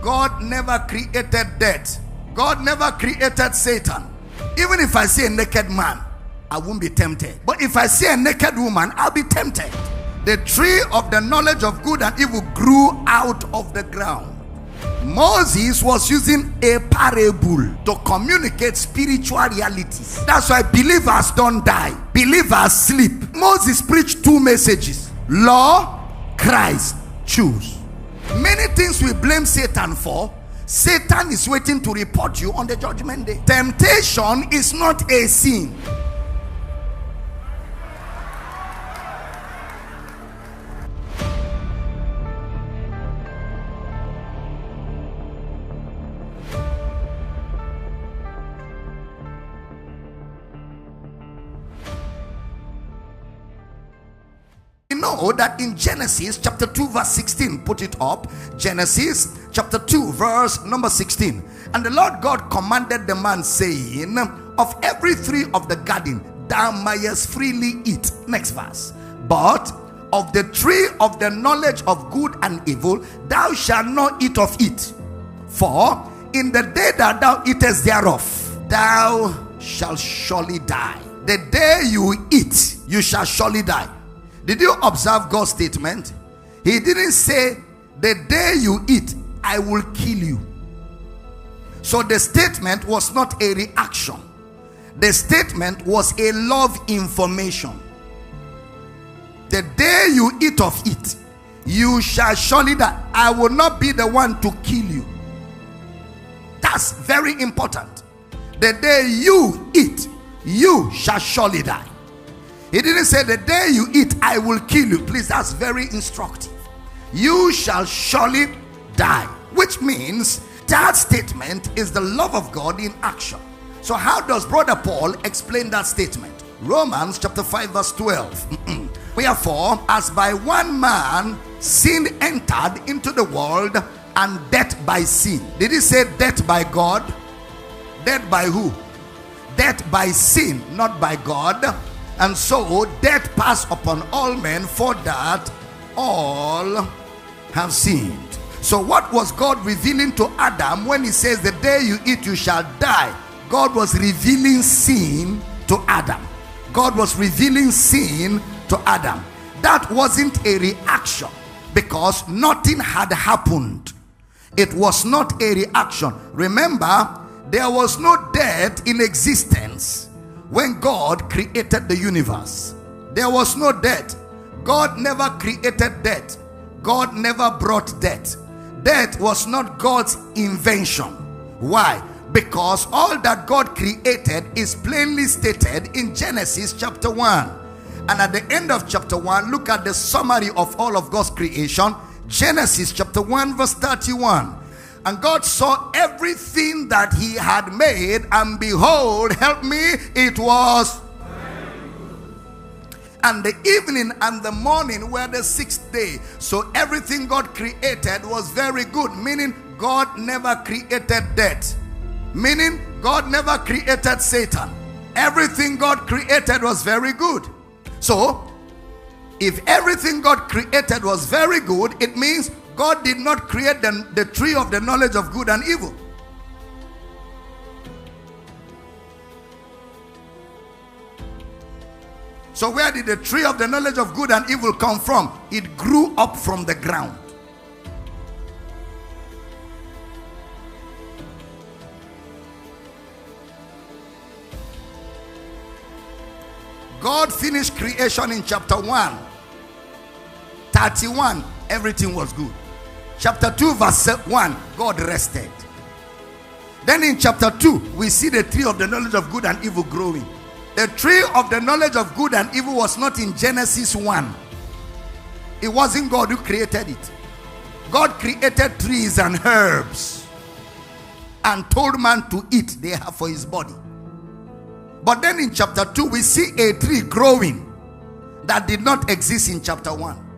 God never created death. God never created Satan. Even if I see a naked man, I won't be tempted. But if I see a naked woman, I'll be tempted. The tree of the knowledge of good and evil grew out of the ground. Moses was using a parable to communicate spiritual realities. That's why believers don't die. Believers sleep. Moses preached two messages: law, Christ, choose. Many things we blame Satan for, Satan is waiting to report you on the judgment day. Temptation is not a sin. Know that in Genesis chapter 2 verse 16, put it up, Genesis chapter 2 verse number 16, and the Lord God commanded the man, saying, of every tree of the garden thou mayest freely eat. Next verse. But of the tree of the knowledge of good and evil thou shalt not eat of it, for in the day that thou eatest thereof thou shalt surely die. The day you eat, you shall surely die. Did you observe God's statement? He didn't say, the day you eat, I will kill you. So the statement was not a reaction. The statement was a love information. The day you eat of it, you shall surely die. I will not be the one to kill you. That's very important. The day you eat, you shall surely die. He didn't say, the day you eat, I will kill you. Please, that's very instructive. You shall surely die. Which means that statement is the love of God in action. So how does Brother Paul explain that statement? Romans chapter 5 verse 12. Wherefore, as by one man sin entered into the world, and death by sin. Did he say death by God? Death by who? Death by sin, not by God. And so death passed upon all men, for that all have sinned. So what was God revealing to Adam when he says, the day you eat you shall die? God was revealing sin to Adam. God was revealing sin to Adam. That wasn't a reaction, because nothing had happened. It was not a reaction. Remember, there was no death in existence when God created the universe. There was no death. God never created death. God never brought death. Death was not God's invention. Why? Because all that God created is plainly stated in Genesis chapter 1. And at the end of chapter 1, look at the summary of all of God's creation. Genesis chapter 1 verse 31. And God saw everything that he had made, and behold, help me, it was. And the evening and the morning were the sixth day. So everything God created was very good, meaning God never created death, meaning God never created Satan. Everything God created was very good. So if everything God created was very good, it means God did not create the tree of the knowledge of good and evil. So where did the tree of the knowledge of good and evil come from? It grew up from the ground. God finished creation in chapter 1. 31, everything was good. Chapter 2 verse 1, God rested. Then in chapter 2, we see the tree of the knowledge of good and evil growing. The tree of the knowledge of good and evil was not in Genesis 1. It wasn't God who created it. God created trees and herbs and told man to eat they have for his body. But then in chapter 2, we see a tree growing that did not exist in chapter 1.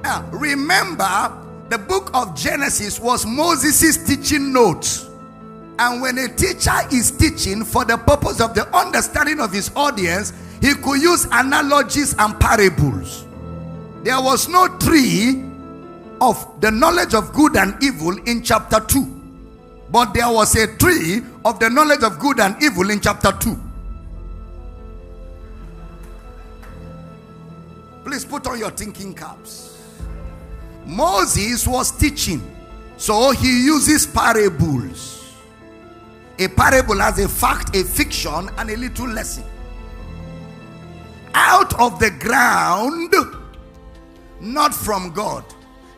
Now, remember, the book of Genesis was Moses' teaching notes. And when a teacher is teaching for the purpose of the understanding of his audience, he could use analogies and parables. There was no tree of the knowledge of good and evil in chapter 2. But there was a tree of the knowledge of good and evil in chapter 2. Please put on your thinking caps. Moses was teaching, so he uses parables. A parable has a fact, a fiction, and a little lesson. Out of the ground, not from God.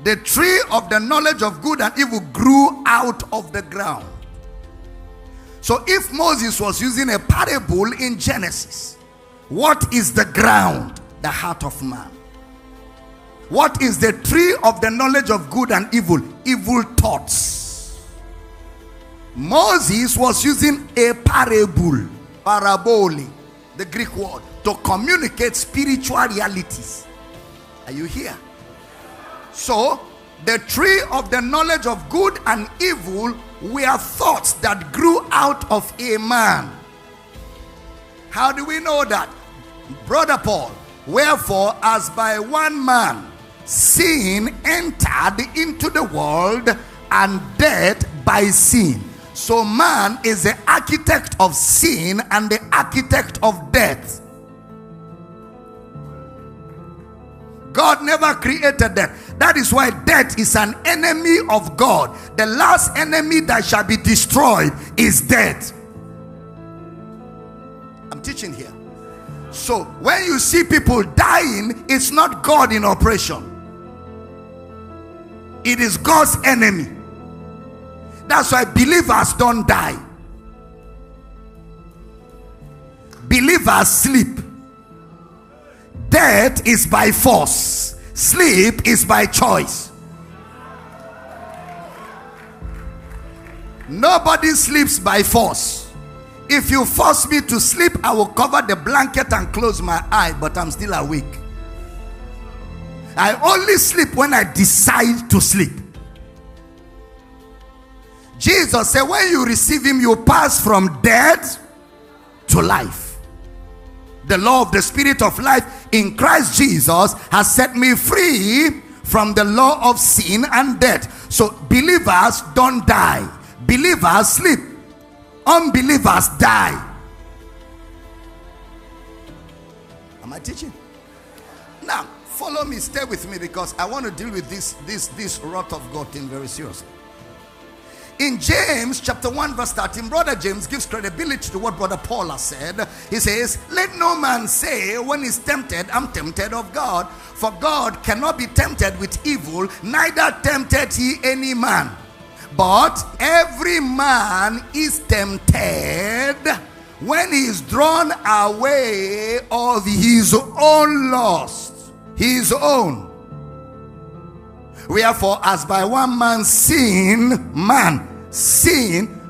The tree of the knowledge of good and evil grew out of the ground. So if Moses was using a parable in Genesis, what is the ground? The heart of man. What is the tree of the knowledge of good and evil? Evil thoughts. Moses was using a parable, parabole, the Greek word, to communicate spiritual realities. Are you here? So, the tree of the knowledge of good and evil were thoughts that grew out of a man. How do we know that? Brother Paul, wherefore, as by one man sin entered into the world, and death by sin. So man is the architect of sin and the architect of death. God never created death. That is why death is an enemy of God. The last enemy that shall be destroyed is death. I'm teaching here. So when you see people dying, it's not God in operation. It is God's enemy. That's why believers don't die. Believers sleep. Death is by force. Sleep is by choice. Nobody sleeps by force. If you force me to sleep, I will cover the blanket and close my eye, but I'm still awake. I only sleep when I decide to sleep. Jesus said, when you receive him, you pass from death to life. The law of the Spirit of life in Christ Jesus has set me free from the law of sin and death. So believers don't die. Believers sleep. Unbelievers die. Am I teaching? Now, follow me, stay with me, because I want to deal with this wrath of God thing very seriously. In James chapter 1 verse 13, Brother James gives credibility to what Brother Paul has said. He says, let no man say when he's tempted, I'm tempted of God. For God cannot be tempted with evil, neither tempted he any man. But every man is tempted when he is drawn away of his own lust. His own. Wherefore, as by one man sin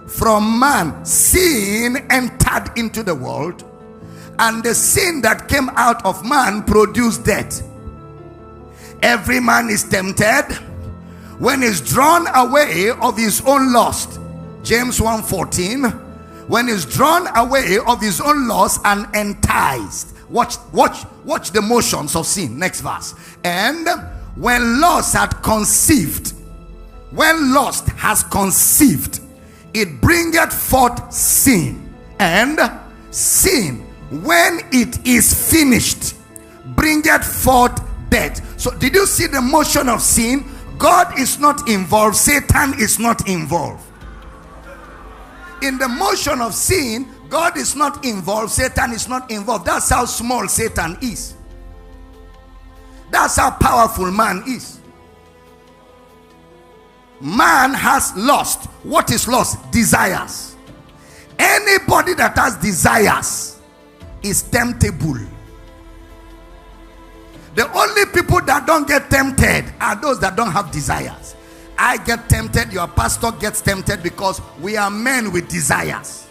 from man, sin entered into the world, and the sin that came out of man produced death. Every man is tempted when he's drawn away of his own lust. James 1:14. When he's drawn away of his own lust and enticed. Watch the motions of sin. Next verse. And when lust had conceived, when lust has conceived, it bringeth forth sin. And sin, when it is finished, bringeth forth death. So did you see the motion of sin? God is not involved. Satan is not involved. In the motion of sin, God is not involved. Satan is not involved. That's how small Satan is. That's how powerful man is. Man has lust. What is lust? Desires. Anybody that has desires is temptable. The only people that don't get tempted are those that don't have desires. I get tempted, your pastor gets tempted, because we are men with desires.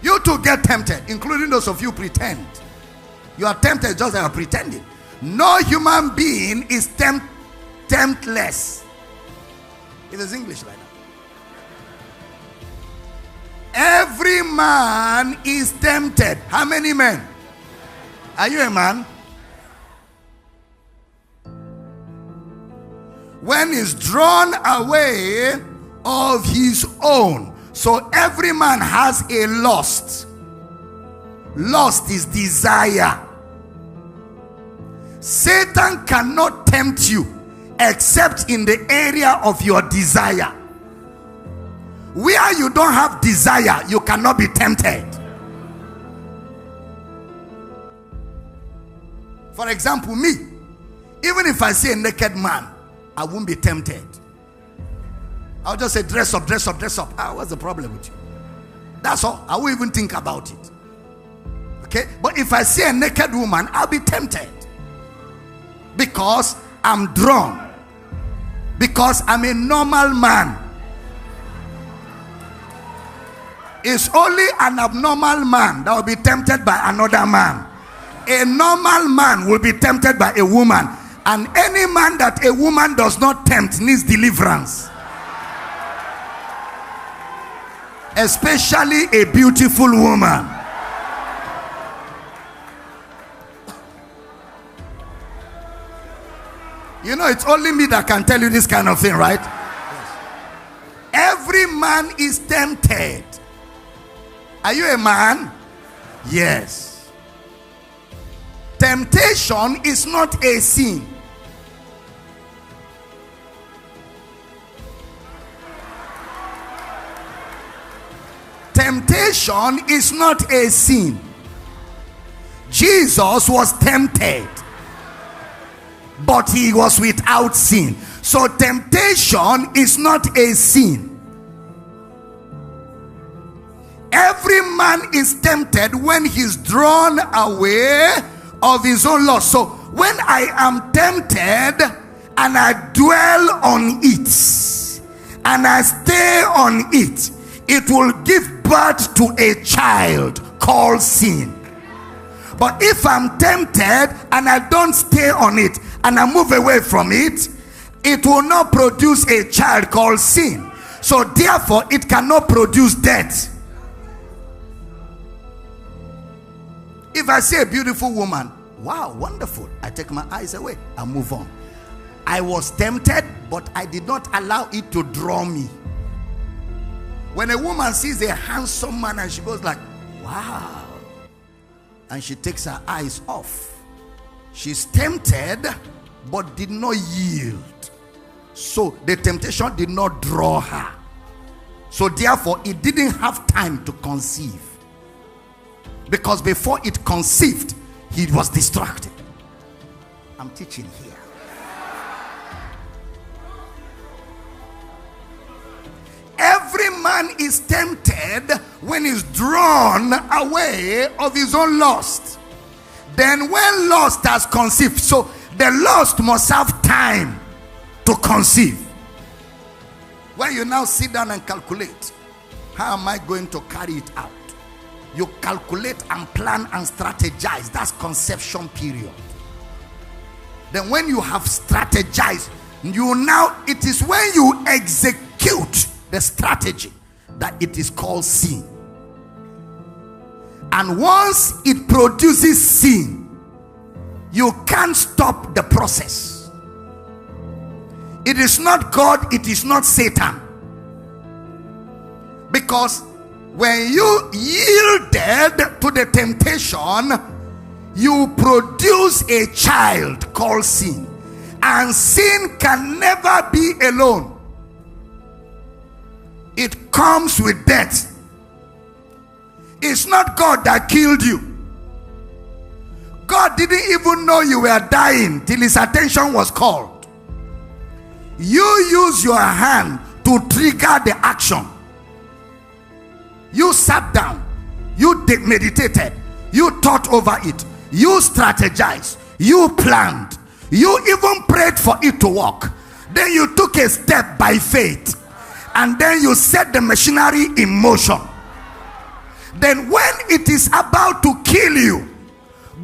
You too get tempted, including those of you pretend. You are tempted just like you are pretending. No human being is temptless. It is English right now. Every man is tempted. How many men? Are you a man? when he's drawn away of his own. So every man has a lust. Lust is desire. Satan cannot tempt you except in the area of your desire. Where you don't have desire, you cannot be tempted. For example, me, even if I see a naked man, I won't be tempted. I'll just say, dress up, dress up, dress up. What's the problem with you? That's all. I won't even think about it. Okay? But if I see a naked woman, I'll be tempted. Because I'm drawn. Because I'm a normal man. It's only an abnormal man that will be tempted by another man. A normal man will be tempted by a woman. And any man that a woman does not tempt needs deliverance. Especially a beautiful woman. You know, it's only me that can tell you this kind of thing, right? Yes. Every man is tempted. Are you a man? Yes. Temptation is not a sin. Temptation is not a sin. Jesus was tempted, but he was without sin. So temptation is not a sin. Every man is tempted when he's drawn away of his own lust. So when I am tempted and I dwell on it and I stay on it, it will give birth to a child called sin. But if I'm tempted and I don't stay on it and I move away from it, it will not produce a child called sin. So therefore it cannot produce death. If I see a beautiful woman, wow, wonderful, I take my eyes away, I move on. I was tempted, but I did not allow it to draw me. When a woman sees a handsome man and she goes like, wow, and she takes her eyes off, she's tempted but did not yield. So the temptation did not draw her. So therefore it didn't have time to conceive. Because before it conceived, he was distracted. I'm teaching here. Every man is tempted when he's drawn away of his own lust. Then when lust has conceived, so the lust must have time to conceive. When you now sit down and calculate, how am I going to carry it out? You calculate and plan and strategize. That's conception period. Then when you have strategized, it is when you execute the strategy that it is called sin. And once it produces sin, you can't stop the process. It is not God, it is not Satan. Because when you yielded to the temptation, you produce a child called sin. And sin can never be alone. It comes with death. It's not God that killed you. God didn't even know you were dying till his attention was called. You use your hand to trigger the action. You sat down, you meditated, you thought over it, you strategized, you planned, you even prayed for it to work. Then you took a step by faith, and then you set the machinery in motion. Then when it is about to kill you,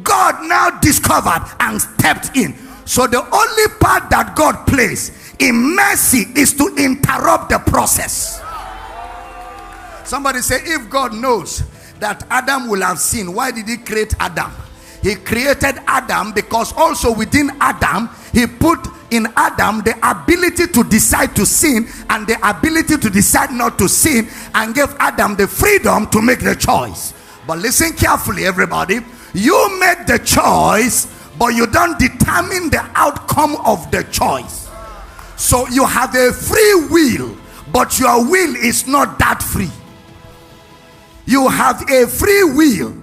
God now discovered and stepped in. So the only part that God plays in mercy is to interrupt the process. Somebody say, if God knows that Adam will have sinned, why did he create Adam? He created Adam because also within Adam, he put in Adam the ability to decide to sin and the ability to decide not to sin, and gave Adam the freedom to make the choice. But listen carefully, everybody. You made the choice, but you don't determine the outcome of the choice. So you have a free will, but your will is not that free. You have a free will,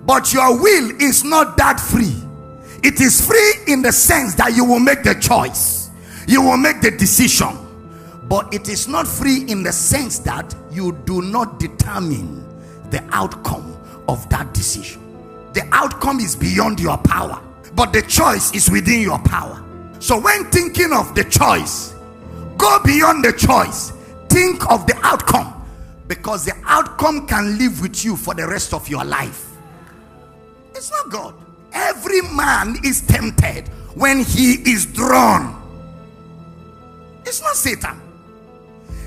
but your will is not that free. It is free in the sense that you will make the choice, you will make the decision, but it is not free in the sense that you do not determine the outcome of that decision. The outcome is beyond your power, but the choice is within your power. So when thinking of the choice, go beyond the choice. Think of the outcome, because the outcome can live with you for the rest of your life. It's not God. Every man is tempted when he is drawn. It's not Satan.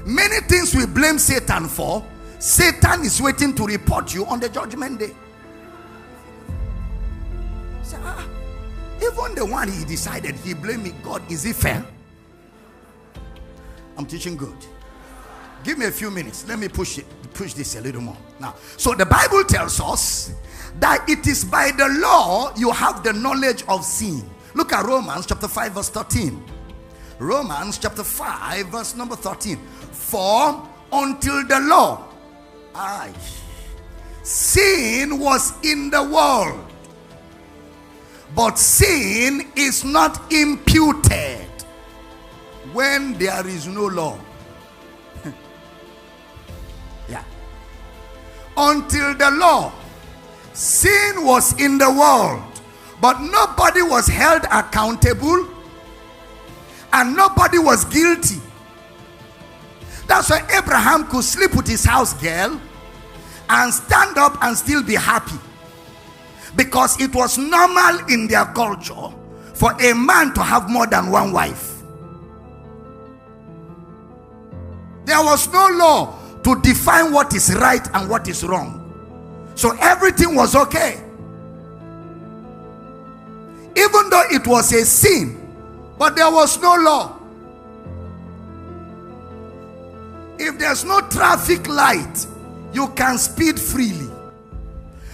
Many things we blame Satan for, Satan is waiting to report you on the judgment day. So, even the one he decided he blamed me, God, is it fair? I'm teaching good. Give me a few minutes. Let me push this a little more. Now, so the Bible tells us that it is by the law you have the knowledge of sin. Look at Romans chapter 5 verse 13. Romans chapter 5 verse number 13. For until the law, sin was in the world, but sin is not imputed when there is no law. Yeah. Until the law, sin was in the world, but nobody was held accountable and nobody was guilty. That's why Abraham could sleep with his house girl and stand up and still be happy, because it was normal in their culture for a man to have more than one wife. There was no law to define what is right and what is wrong. So everything was okay. Even though it was a sin, but there was no law. If there's no traffic light, you can speed freely.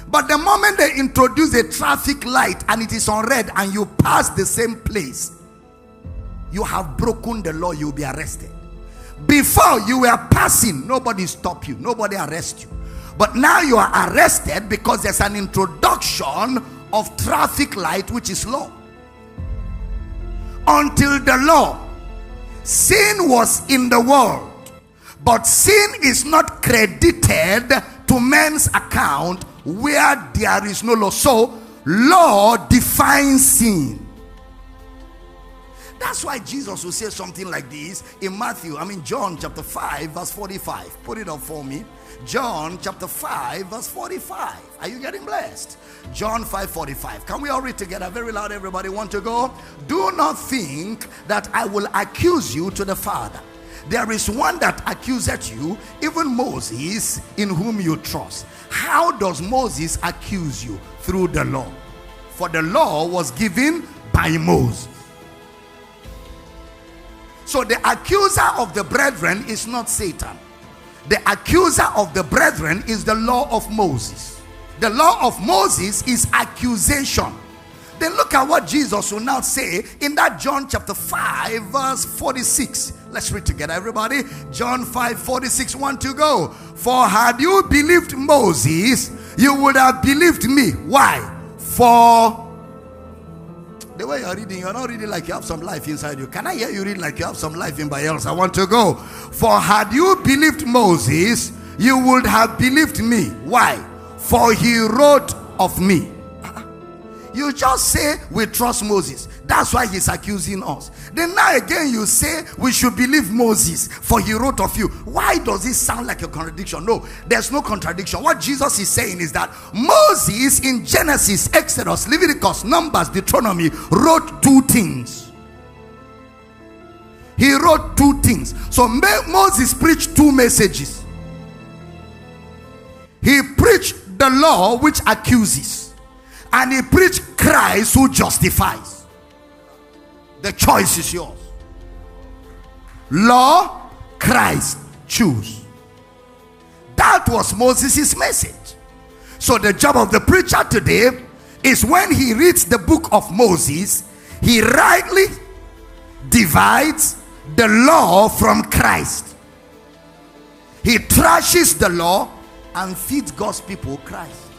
But the moment they introduce a traffic light and it is on red and you pass the same place, you have broken the law, you'll be arrested. Before you were passing, nobody stopped you, nobody arrested you. But now you are arrested because there's an introduction of traffic light, which is law. Until the law, sin was in the world, but sin is not credited to men's account where there is no law. So law defines sin. That's why Jesus will say something like this in John chapter 5 verse 45. Put it up for me. John chapter 5 verse 45. Are you getting blessed? John 5:45. Can we all read together very loud? Everybody want to go? Do not think that I will accuse you to the Father. There is one that accuseth you, even Moses, in whom you trust. How does Moses accuse you? Through the law. For the law was given by Moses. So the accuser of the brethren is not Satan. The accuser of the brethren is the law of Moses. The law of Moses is accusation. Then look at what Jesus will now say in that John chapter 5 verse 46. Let's read together, everybody. John 5:46. 1 to go. For had you believed Moses, you would have believed me. Why? For the way you're reading, you're not reading like you have some life inside you. Can I hear you read like you have some life in by else? I want to go. For had you believed Moses, you would have believed me. Why? For he wrote of me. You just say we trust Moses. That's why he's accusing us. Then now again you say we should believe Moses, for he wrote of you. Why does this sound like a contradiction? No, there's no contradiction. What Jesus is saying is that Moses in Genesis, Exodus, Leviticus, Numbers, Deuteronomy wrote two things. He wrote two things. So Moses preached two messages. He preached the law which accuses, and he preached Christ who justifies. The choice is yours. Law, Christ, choose. That was Moses' message. So the job of the preacher today is, when he reads the book of Moses, he rightly divides the law from Christ. He trashes the law and feeds God's people Christ.